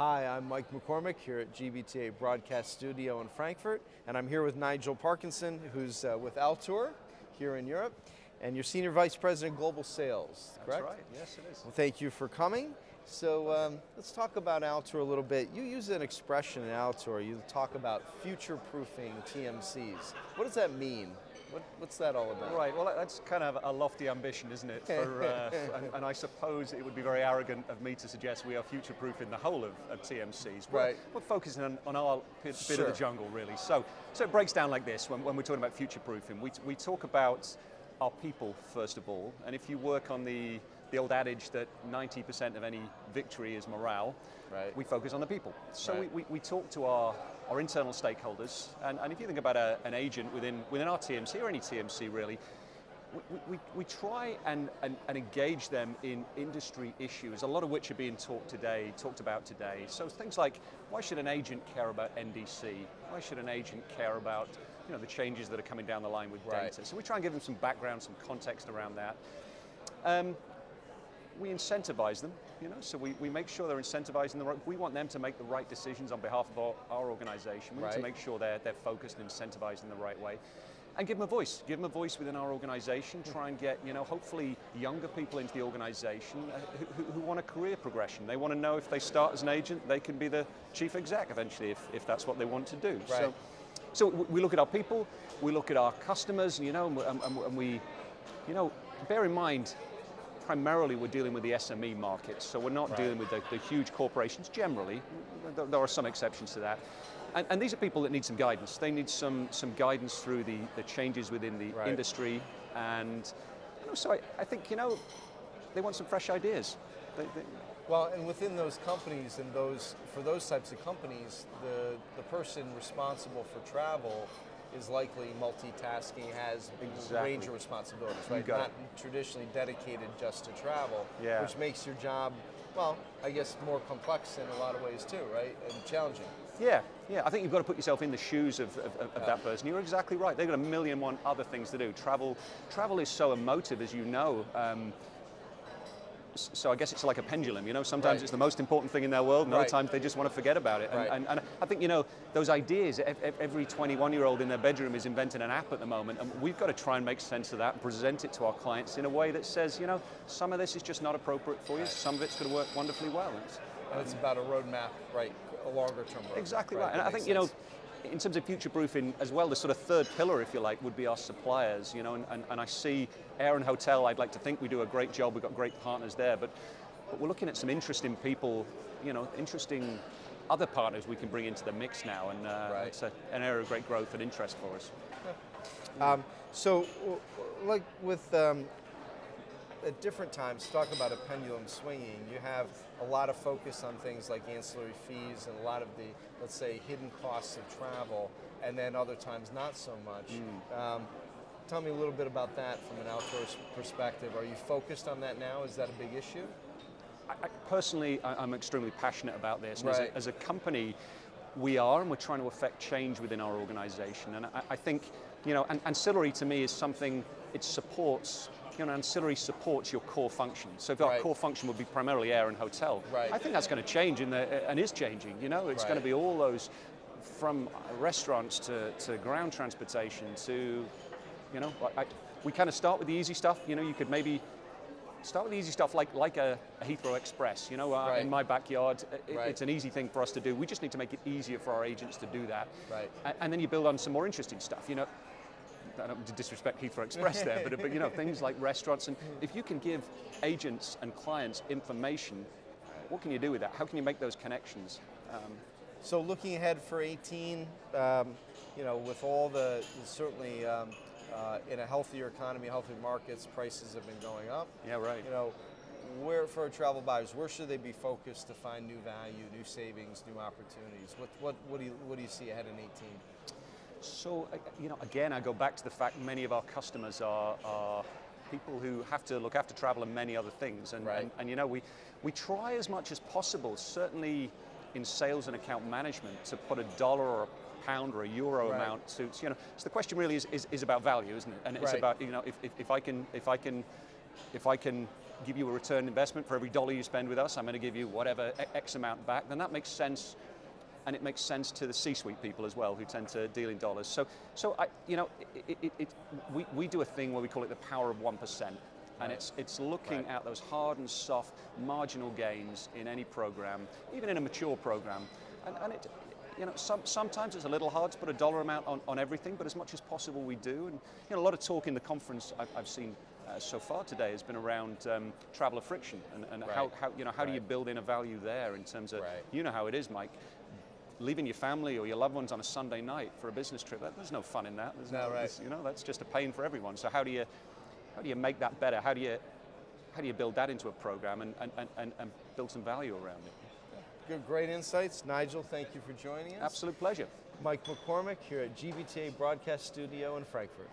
Hi, I'm Mike McCormick here at GBTA Broadcast Studio in Frankfurt, and I'm here with Nigel Parkinson, who's with ALTOUR here in Europe, and you're Senior Vice President of Global Sales, correct? That's right, yes it is. Well, thank you for coming. So let's talk about ALTOUR a little bit. You use an expression in ALTOUR, you talk about future-proofing TMCs. What does that mean? What's that all about? Right, well that's kind of a lofty ambition, isn't it? And I suppose it would be very arrogant of me to suggest we are future-proofing the whole of TMCs. Right. We're focusing on our bit of the jungle, really. So it breaks down like this when we're talking about future-proofing. We talk about our people, first of all, and if you work on the old adage that 90% of any victory is morale, right, we focus on the people. So right, we talk to our internal stakeholders, and if you think about an agent within our TMC, or any TMC really, we try and engage them in industry issues, a lot of which are being talked about today. So things like, why should an agent care about NDC? Why should an agent care about the changes that are coming down the line with data? Right. So we try and give them some background, some context around that. We incentivize them, so we make sure they're incentivizing we want them to make the right decisions on behalf of our organization. We need to make sure they're focused and incentivized in the right way. And give them a voice within our organization, try and get, hopefully younger people into the organization who want a career progression. They want to know if they start as an agent, they can be the chief exec eventually if that's what they want to do. Right. So we look at our people, we look at our customers, and we, bear in mind, primarily we're dealing with the SME markets, so we're not dealing with the huge corporations generally. There are some exceptions to that. And these are people that need some guidance. They need some guidance through the changes within the industry, and so I think they want some fresh ideas. Well, and within those companies and for those types of companies, the person responsible for travel is likely multitasking, has a range of responsibilities, right? Not traditionally dedicated just to travel, which makes your job, well, I guess more complex in a lot of ways too, right? And challenging. Yeah. I think you've got to put yourself in the shoes of that person. You're exactly right. They've got a million and one other things to do. Travel is so emotive, as you know. So I guess it's like a pendulum, sometimes it's the most important thing in their world, and other times they just want to forget about it. And I think, those ideas, every 21-year-old in their bedroom is inventing an app at the moment, and we've got to try and make sense of that and present it to our clients in a way that says, some of this is just not appropriate for you, some of it's going to work wonderfully well. And it's about a roadmap, a longer term roadmap. Exactly right. And I think, in terms of future-proofing as well, the sort of third pillar, if you like, would be our suppliers, and I see air and hotel, I'd like to think we do a great job, we've got great partners there, but we're looking at some interesting people, interesting other partners we can bring into the mix now, and it's an area of great growth and interest for us. So, like with, at different times, talk about a pendulum swinging, you have a lot of focus on things like ancillary fees and a lot of the, let's say, hidden costs of travel, and then other times not so much. Tell me a little bit about that from an ALTOUR perspective. Are you focused on that now? Is that a big issue? Personally, I'm extremely passionate about this. And as a company, we are, and we're trying to affect change within our organization. And I think, and ancillary to me is something, it supports, ancillary supports your core function. So if our core function would be primarily air and hotel, I think that's going to change and is changing. It's going to be all those, from restaurants to ground transportation to, we kind of start with the easy stuff. You could maybe start with the easy stuff like a Heathrow Express. In my backyard, it's an easy thing for us to do. We just need to make it easier for our agents to do that. And then you build on some more interesting stuff. I don't want to disrespect Heathrow Express there, but things like restaurants, and if you can give agents and clients information, what can you do with that? How can you make those connections? So looking ahead for 18, with all certainly in a healthier economy, healthier markets, prices have been going up. Yeah, right. Where for travel buyers, where should they be focused to find new value, new savings, new opportunities? What do you see ahead in 18? So, again, I go back to the fact many of our customers are people who have to look after travel and many other things. And we try as much as possible, certainly in sales and account management, to put $1 or a pound or a euro amount to, so the question really is about value, isn't it? And it's about, if I can give you a return investment for every dollar you spend with us. I'm going to give you whatever X amount back. Then that makes sense, and it makes sense to the C-suite people as well, who tend to deal in dollars. So we do a thing where we call it the power of 1%, and it's looking at those hard and soft marginal gains in any program, even in a mature program, and it. Sometimes it's a little hard to put a dollar amount on everything, but as much as possible we do. And a lot of talk in the conference I've seen so far today has been around traveler friction and how do you build in a value there in terms of, you know how it is, Mike, leaving your family or your loved ones on a Sunday night for a business trip. There's no fun in that. That's just a pain for everyone. So how do you make that better? How do you build that into a program and build some value around it? Good, great insights. Nigel, thank you for joining us. Absolute pleasure. Mike McCormick here at GBTA Broadcast Studio in Frankfurt.